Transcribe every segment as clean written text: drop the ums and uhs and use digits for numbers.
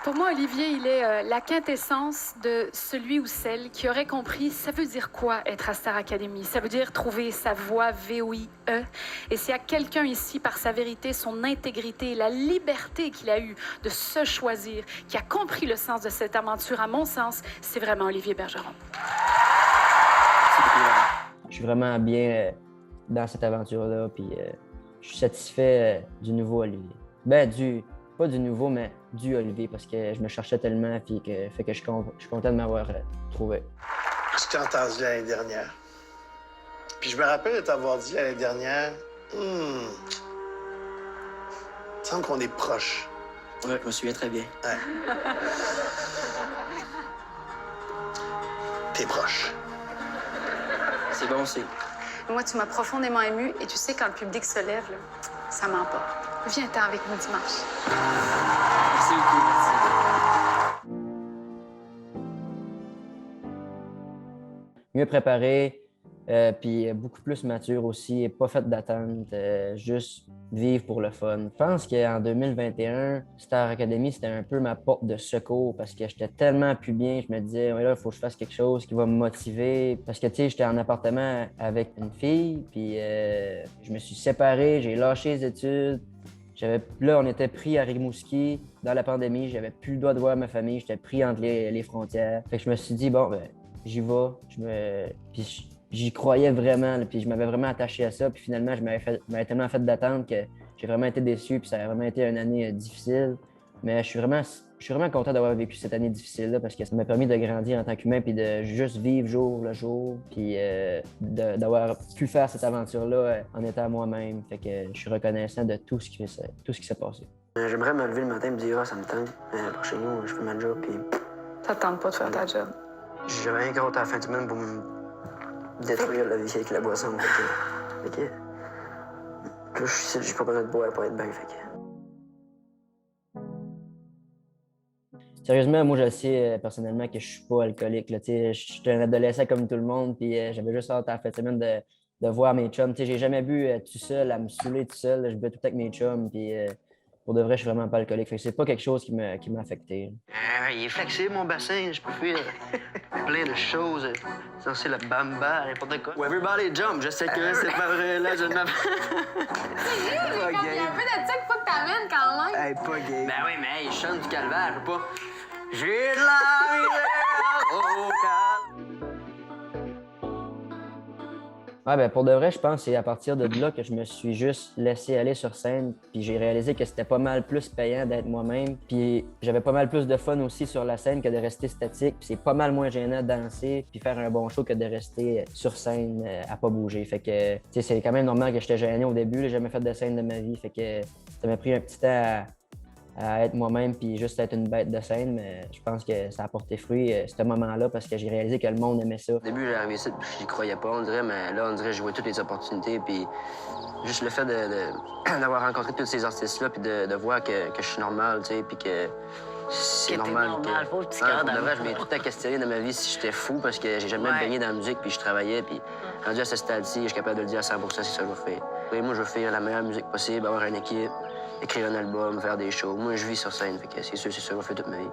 Pour moi, Olivier, il est la quintessence de celui ou celle qui aurait compris ça veut dire quoi être à Star Academy. Ça veut dire trouver sa voix VOIE. Et s'il y a quelqu'un ici, par sa vérité, son intégrité, la liberté qu'il a eue de se choisir, qui a compris le sens de cette aventure, à mon sens, c'est vraiment Olivier Bergeron. Je suis vraiment bien dans cette aventure-là, puis je suis satisfait du nouveau Olivier. Pas du nouveau, mais du Olivier, parce que je me cherchais tellement, puis fait que je suis content de m'avoir trouvé. Je t'ai entendu l'année dernière. Puis je me rappelle de t'avoir dit l'année dernière, il semble qu'on est proches. Ouais, je me souviens très bien. Ouais. T'es proche. C'est bon, c'est. Moi, tu m'as profondément émue et tu sais, quand le public se lève, là, ça m'emporte. Viens-t'en avec nous dimanche. Merci beaucoup, merci. Mieux préparé, puis beaucoup plus mature aussi, pas fait d'attente, juste vivre pour le fun. Je pense qu'en 2021, Star Academy, c'était un peu ma porte de secours parce que j'étais tellement plus bien, je me disais, ouais, là, il faut que je fasse quelque chose qui va me motiver. Parce que, tu sais, j'étais en appartement avec une fille, puis je me suis séparé, j'ai lâché les études. Là, on était pris à Rimouski dans la pandémie, j'avais plus le droit de voir ma famille, j'étais pris entre les frontières. Fait que je me suis dit, bon, ben, j'y vais. Puis j'y croyais vraiment, là, puis je m'avais vraiment attaché à ça. Puis finalement, je m'avais tellement fait d'attente que j'ai vraiment été déçu, puis ça a vraiment été une année difficile. Mais je suis vraiment content d'avoir vécu cette année difficile-là parce que ça m'a permis de grandir en tant qu'humain, puis de juste vivre jour le jour, puis d'avoir pu faire cette aventure-là en étant moi-même. Fait que je suis reconnaissant de tout ce qui s'est passé. J'aimerais me lever le matin et me dire, ah, ça me tente. Chez nous, je fais ma job, puis. Ça te tente pas de faire ta job? J'avais rien contre à la fin de semaine pour me détruire la vie avec la boisson. Fait que. Là, j'ai pas besoin de boire pour être bien, fait que. Sérieusement, moi, je sais personnellement que je suis pas alcoolique. Je suis un adolescent comme tout le monde, puis j'avais juste hâte à la fin de semaine de voir mes chums. J'ai jamais bu tout seul, à me saouler tout seul. Je buvais tout avec mes chums, puis pour de vrai, je suis vraiment pas alcoolique. Fait que c'est pas quelque chose qui m'a affecté. Il est flexible, mon bassin. Je peux faire plein de choses. C'est le bamba, n'importe quoi. Everybody jump. Je sais que c'est pas vrai, là, je ne m'appelle. Il y a un peu de ça qu'il faut que t'amènes quand même. Hey, pas gay. Ben oui, mais il chante du calvaire, je peux pas. J'ai de la misère au calme. Ouais, ben pour de vrai, je pense que c'est à partir de là que je me suis juste laissé aller sur scène, puis j'ai réalisé que c'était pas mal plus payant d'être moi-même, puis j'avais pas mal plus de fun aussi sur la scène que de rester statique, puis c'est pas mal moins gênant de danser puis faire un bon show que de rester sur scène à pas bouger. Fait que, tu sais, c'est quand même normal que j'étais gêné au début, j'ai jamais fait de scène de ma vie, fait que ça m'a pris un petit temps à être moi-même puis juste être une bête de scène, mais je pense que ça a porté fruit ce moment-là parce que j'ai réalisé que le monde aimait ça. Au début, j'ai arrivé ici puis j'y croyais pas, on dirait, mais là, on dirait que je vois toutes les opportunités puis juste le fait d'avoir rencontré tous ces artistes-là puis de voir que je suis normal, tu sais, puis que c'est normal. Faut que tu Pour de vrai, je m'ai tout le temps questionné dans ma vie si j'étais fou parce que j'ai jamais baigné dans la musique puis je travaillais puis rendu à ce stade-ci, je suis capable de le dire à 100%, c'est ça que je veux faire. Et moi, je veux faire la meilleure musique possible, avoir une équipe, écrire un album, faire des shows. Moi, je vis sur scène, fait que c'est sûr, je vais faire toute ma vie.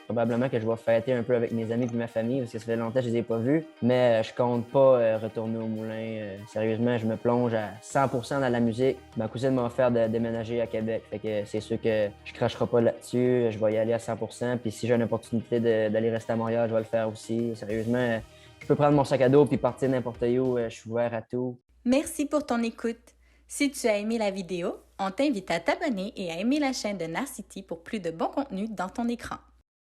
Probablement que je vais fêter un peu avec mes amis et ma famille parce que ça fait longtemps que je les ai pas vus, mais je compte pas retourner au moulin. Sérieusement, je me plonge à 100% dans la musique. Ma cousine m'a offert de déménager à Québec, fait que c'est sûr que je cracherai pas là-dessus. Je vais y aller à 100%, puis si j'ai une opportunité d'aller rester à Montréal, je vais le faire aussi. Sérieusement, je peux prendre mon sac à dos puis partir n'importe où. Je suis ouvert à tout. Merci pour ton écoute. Si tu as aimé la vidéo, on t'invite à t'abonner et à aimer la chaîne de Narcity pour plus de bon contenu dans ton écran.